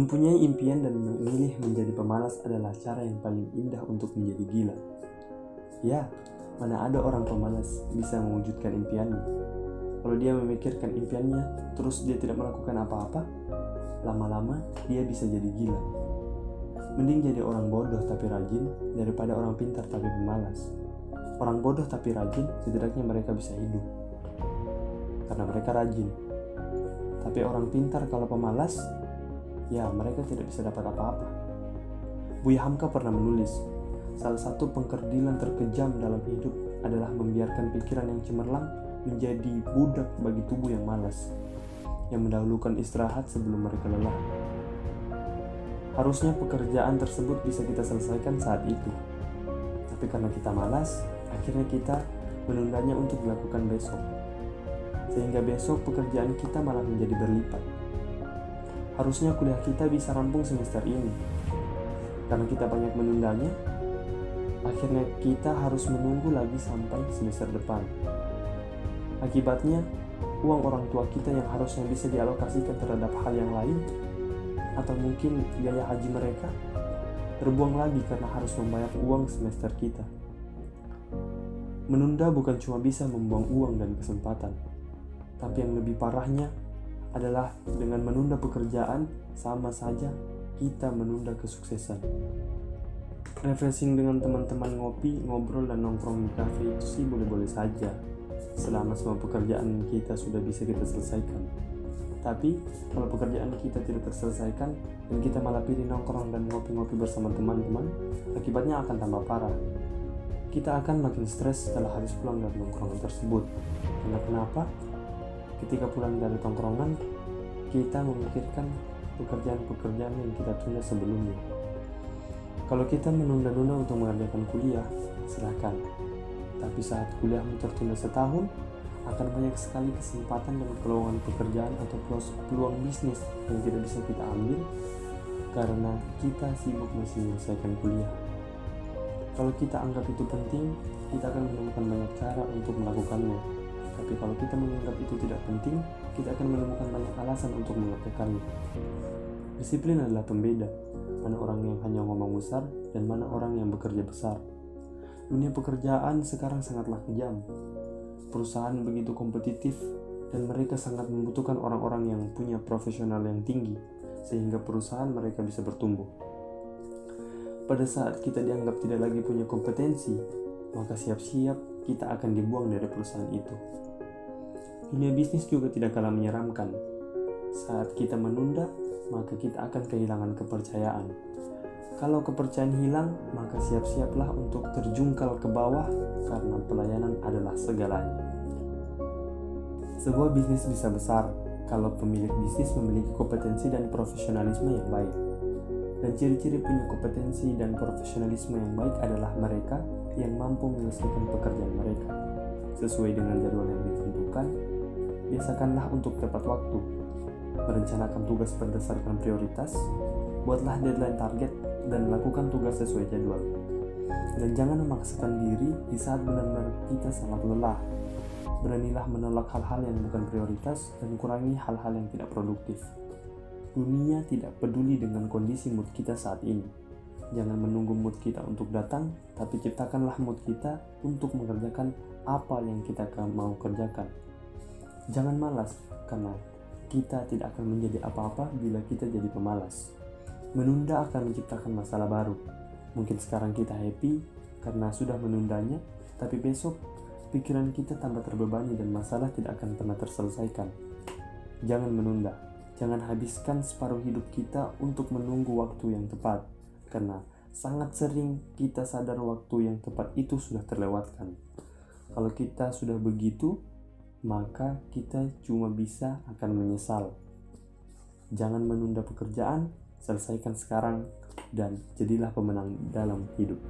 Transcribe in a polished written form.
Mempunyai impian dan memilih menjadi pemalas adalah cara yang paling indah untuk menjadi gila. Ya, mana ada orang pemalas bisa mewujudkan impiannya. Kalau dia memikirkan impiannya, terus dia tidak melakukan apa-apa, lama-lama dia bisa jadi gila. Mending jadi orang bodoh tapi rajin daripada orang pintar tapi pemalas. Orang bodoh tapi rajin, setidaknya mereka bisa hidup karena mereka rajin. Tapi orang pintar kalau pemalas, ya mereka tidak bisa dapat apa-apa. Buya Hamka pernah menulis, salah satu pengkerdilan terkejam dalam hidup adalah membiarkan pikiran yang cemerlang menjadi budak bagi tubuh yang malas, yang mendahulukan istirahat sebelum mereka lelah. Harusnya pekerjaan tersebut bisa kita selesaikan saat itu. Tapi karena kita malas, akhirnya kita menundanya untuk dilakukan besok. Sehingga besok pekerjaan kita malah menjadi berlipat. Harusnya kuliah kita bisa rampung semester ini. Karena kita banyak menundanya, akhirnya kita harus menunggu lagi sampai semester depan. Akibatnya, uang orang tua kita yang harusnya bisa dialokasikan terhadap hal yang lain, atau mungkin biaya haji mereka, terbuang lagi karena harus membayar uang semester kita. Menunda bukan cuma bisa membuang uang dan kesempatan, tapi yang lebih parahnya adalah dengan menunda pekerjaan, sama saja kita menunda kesuksesan. Refreshing dengan teman-teman ngopi, ngobrol, dan nongkrong di cafe itu sih boleh-boleh saja, selama semua pekerjaan kita sudah bisa kita selesaikan. Tapi kalau pekerjaan kita tidak terselesaikan dan kita malah pilih nongkrong dan ngopi-ngopi bersama teman-teman, akibatnya akan tambah parah. Kita akan makin stres setelah harus pulang dari nongkrongan tersebut. Karena kenapa? Ketika pulang dari tongkrongan, kita memikirkan pekerjaan-pekerjaan yang kita tunda sebelumnya. Kalau kita menunda-nunda untuk mengerjakan kuliah, silakan. Tapi saat kuliahmu tertunda setahun, akan banyak sekali kesempatan dan peluang pekerjaan atau peluang bisnis yang tidak bisa kita ambil karena kita sibuk masih menyelesaikan kuliah. Kalau kita anggap itu penting, kita akan menemukan banyak cara untuk melakukannya. Tapi kalau kita menganggap itu tidak penting, kita akan menemukan banyak alasan untuk melakukannya. Disiplin adalah pembeda, mana orang yang hanya ngomong besar dan mana orang yang bekerja besar. Dunia pekerjaan sekarang sangatlah kejam. Perusahaan begitu kompetitif dan mereka sangat membutuhkan orang-orang yang punya profesional yang tinggi, sehingga perusahaan mereka bisa bertumbuh. Pada saat kita dianggap tidak lagi punya kompetensi, maka siap-siap kita akan dibuang dari perusahaan itu. Dunia bisnis juga tidak kalah menyeramkan. Saat kita menunda, maka kita akan kehilangan kepercayaan. Kalau kepercayaan hilang, maka siap-siaplah untuk terjungkal ke bawah karena pelayanan adalah segalanya. Sebuah bisnis bisa besar kalau pemilik bisnis memiliki kompetensi dan profesionalisme yang baik. Dan ciri-ciri punya kompetensi dan profesionalisme yang baik adalah mereka yang mampu menyelesaikan pekerjaan mereka sesuai dengan jadwal yang ditentukan. Biasakanlah untuk tepat waktu, merencanakan tugas berdasarkan prioritas, buatlah deadline target, dan lakukan tugas sesuai jadwal. Dan jangan memaksakan diri di saat benar-benar kita sangat lelah. Beranilah menolak hal-hal yang bukan prioritas dan kurangi hal-hal yang tidak produktif. Dunia tidak peduli dengan kondisi mood kita saat ini. Jangan menunggu mood kita untuk datang, tapi ciptakanlah mood kita untuk mengerjakan apa yang kita mau kerjakan. Jangan malas, karena kita tidak akan menjadi apa-apa bila kita jadi pemalas. Menunda akan menciptakan masalah baru. Mungkin sekarang kita happy karena sudah menundanya, tapi besok pikiran kita tambah terbebani dan masalah tidak akan pernah terselesaikan. Jangan menunda. Jangan habiskan separuh hidup kita untuk menunggu waktu yang tepat, karena sangat sering kita sadar waktu yang tepat itu sudah terlewatkan. Kalau kita sudah begitu, maka kita cuma bisa akan menyesal. Jangan menunda pekerjaan, selesaikan sekarang, dan jadilah pemenang dalam hidup.